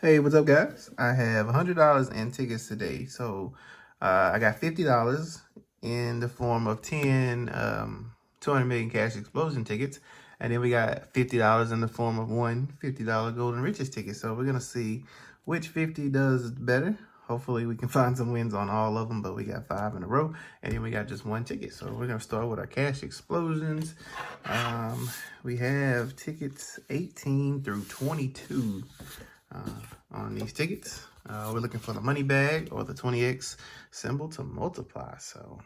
Hey, what's up, guys? I have $100 in tickets today. So I got $50 in the form of 10 200 million cash explosion tickets. And then we got $50 in the form of one $50 golden riches ticket. So we're going to see which 50 does better. Hopefully we can find some wins on all of them, but we got 5 in a row. And then we got just one ticket. So we're going to start with our cash explosions. We have tickets 18 through 22. On these tickets. We're looking for the money bag or the 20x symbol to multiply. So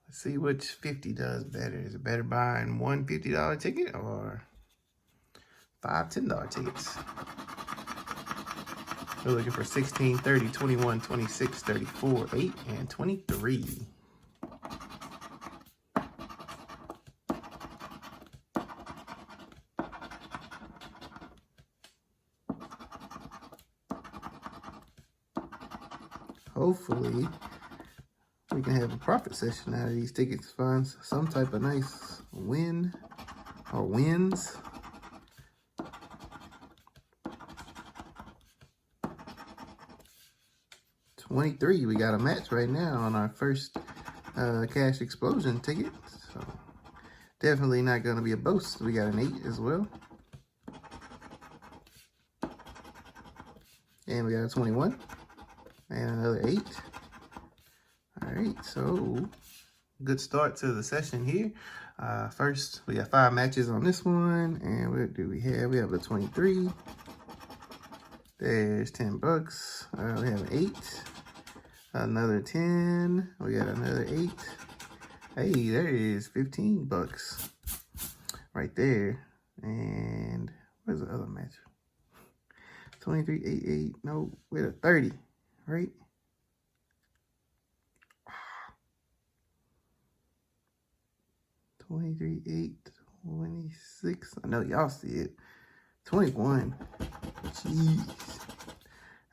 let's see which 50 does better. Is it better buying one $50 ticket or 5 $10 tickets? We're looking for 16, 30, 21, 26, 34, 8, and 23. Hopefully, we can have a profit session out of these tickets, find some type of nice win or wins. $23, we got a match right now on our first cash explosion ticket. So definitely not going to be a boast. We got an 8 as well. And we got a 21. And another 8. All right, so good start to the session here. First, we got 5 matches on this one. And what do we have? We have a 23. There's 10 bucks. We have an 8. Another 10. We got another 8. Hey, there is 15 bucks right there. And where's the other match? 23, 8, 8. No, we had a 30, right? $23, $8, $26. I know y'all see it. $21. Jeez.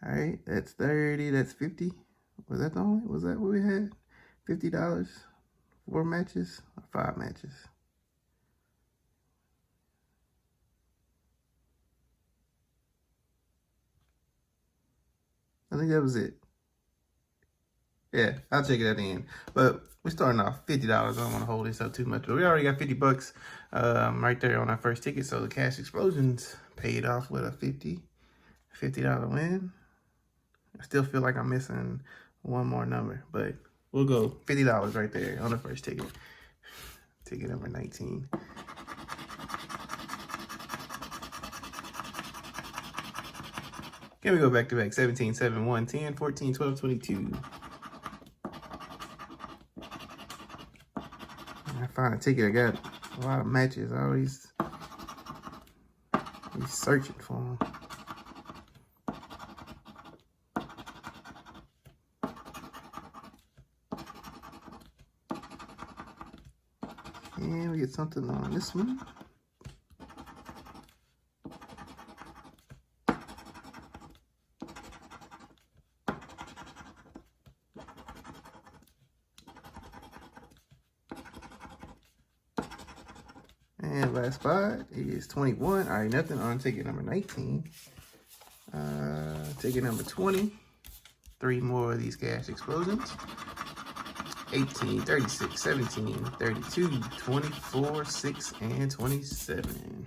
All right, that's 30. That's 50. Was that the only? Was that what we had? $50. 4 matches or 5 matches? I think that was it. Yeah, I'll check it at the end. But we're starting off $50. I don't want to hold this up too much, but we already got 50 bucks right there on our first ticket. So the cash explosions paid off with a $50 win. I still feel like I'm missing one more number, but we'll go $50 right there on the first ticket. Ticket number 19. Can we go back to back? 17, 7, 1, 10, 14, 12, 22. I find a ticket. I got a lot of matches. I always be searching for them. And we get something on this one. And last spot is 21. All right, nothing on ticket number 19. Ticket number 20. 3 more of these cash explosions. 18, 36, 17, 32, 24, 6, and 27.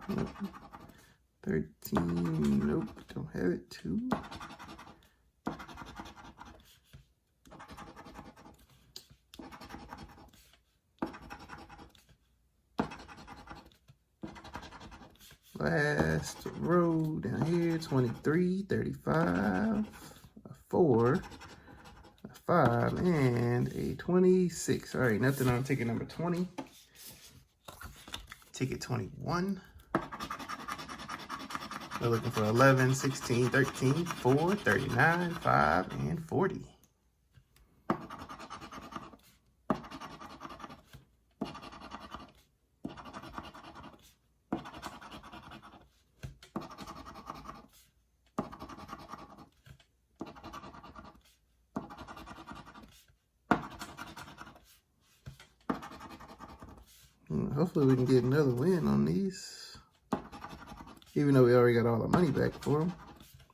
Nope. 13, nope, don't have it. 2. Last row down here, 23, 35, a 4, a 5, and a 26. All right, nothing on ticket number 20. Ticket 21. We're looking for 11, 16, 13, 4, 39, 5, and 40. Hopefully we can get another win on these. Even though we already got all our money back for them.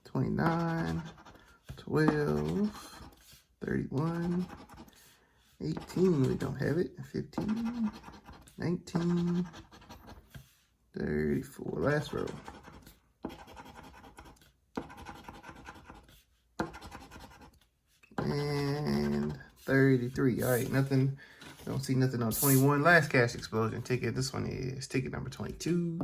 29, 12, 31, 18, we don't have it. 15, 19, 34, last row. And 33. All right, nothing. Don't see nothing on 21. Last cash explosion ticket. This one is ticket number 22.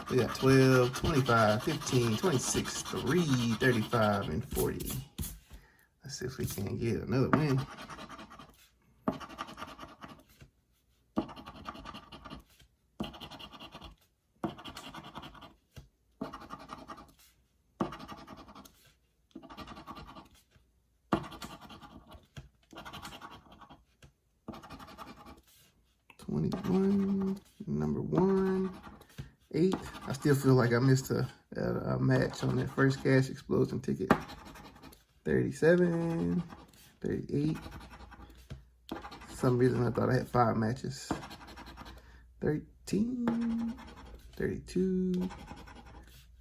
We got 12, 25, 15, 26, 3, 35, and 40. Let's see if we can get another win. Number 1, 8. I still feel like I missed a match on that first cash explosion ticket. 37, 38. For some reason I thought I had 5 matches. 13, 32,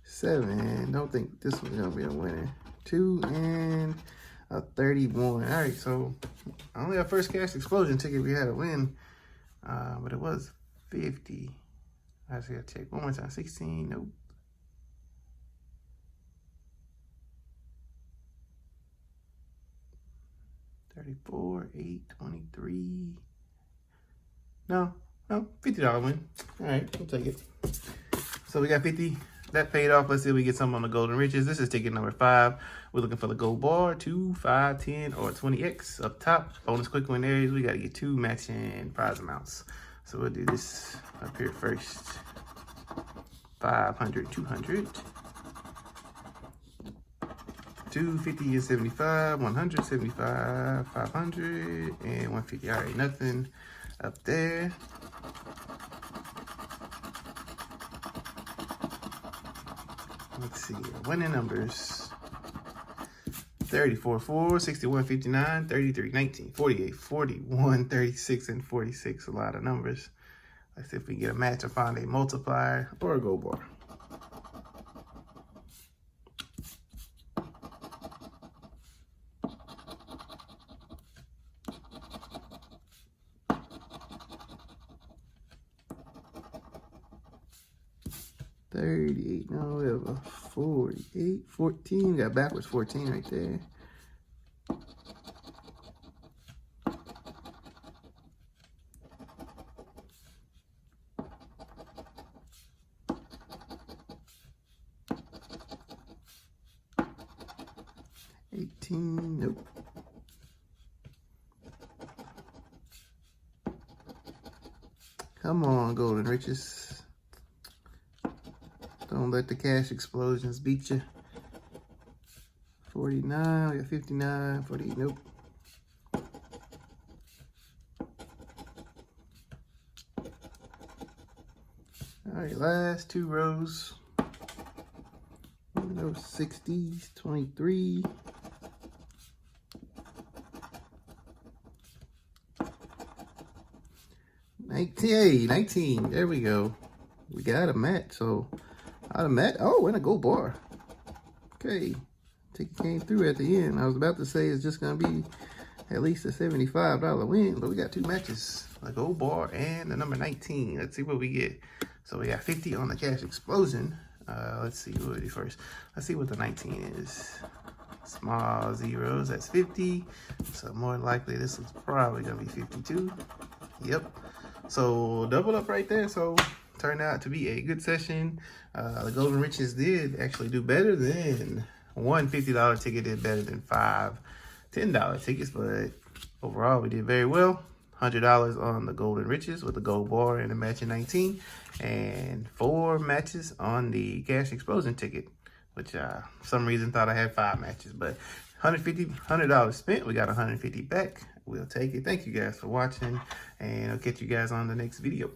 7. Don't think this one's gonna be a winner. 2 and a 31. All right, so only our first cash explosion ticket we had a win. But it was 50. I just gotta check one more time. 16, nope. 34, 8, 23. No, $50 win. All right, we'll take it. So we got 50. That paid off. Let's see if we get something on the Golden Riches. This is ticket number 5. We're looking for the gold bar, 2, 5, 10, or 20x. Up top, bonus quick win areas. We got to get 2 matching prize amounts. So we'll do this up here first. 500, 200. 250 and 75, 175, 500, and 150. All right, nothing up there. Let's see, winning numbers. 34, 4, 61, 59, 33, 19, 48, 41, 36, and 46. A lot of numbers. Let's see if we can get a match or find a multiplier or a gold bar. No, we have a 48, 14. Got backwards 14 right there. Nope. Come on, Golden Riches. Don't let the cash explosions beat you. 49, we got 59, 48, nope. All right, last 2 rows. Those 60s, 23. 19, there we go. We got a match, so out of match. Oh, and a gold bar. Okay, ticket came through at the end. I was about to say it's just gonna be at least a $75 win, but we got 2 matches, a gold bar and the number 19. Let's see what we get. So we got 50 on the cash explosion. Let's see what we do first. Let's see what the 19 is. Small zeros, that's 50. So more likely this is probably gonna be 52. Yep. So double up right there. So turned out to be a good session. The Golden Riches did actually do better than one $50 ticket, did better than 5 $10 tickets, but overall we did very well. $100 on the Golden Riches with the gold bar and the matching 19, and 4 matches on the cash explosion ticket, which for some reason thought I had 5 matches, but $100 spent. We got 150 back. We'll take it. Thank you guys for watching, and I'll catch you guys on the next video.